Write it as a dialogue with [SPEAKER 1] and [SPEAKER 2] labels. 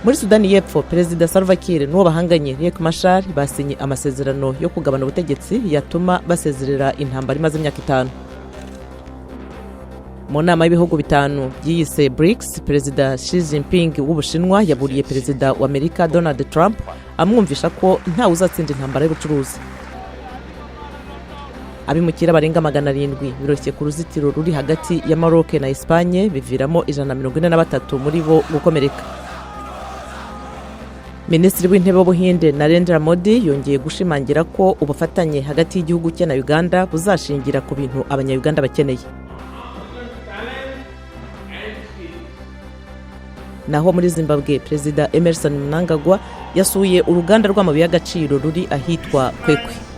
[SPEAKER 1] Muri Sudani y'Epfo Perezida Salva Kiir n'uwo bahanganye Riek Machar basinye amasezerano yo kugabana ubutegetsi yatuma basezerera intambara imaze imyaka 5. Mu nama y'ibihugu bitanu byiyise BRICS, Perezida Xi Jinping w'Ubushinwa yaburiye Perezida wa Amerika Donald Trump amwumvisha ko ntawuzatsinda intambara y'ubucuruzi. Abimukira barenga 700 biroshye ku ruzitiro ruri hagati ya Maroc na Espagne biviramo 143 muri bo gukomereka. Minisitiri w'intebe w'Ubuhinde Narendra Modi yongeye gushimangira ko ubufatanye hagati y'igihugu cye na Uganda buzashingira ku bintu abanya-Uganda bakeneye. Naho muri Zimbabwe Perezida Emerson Mnangagwa yasuye uruganda rw'amabuye y'agaciro ruri ahitwa Kwekwe.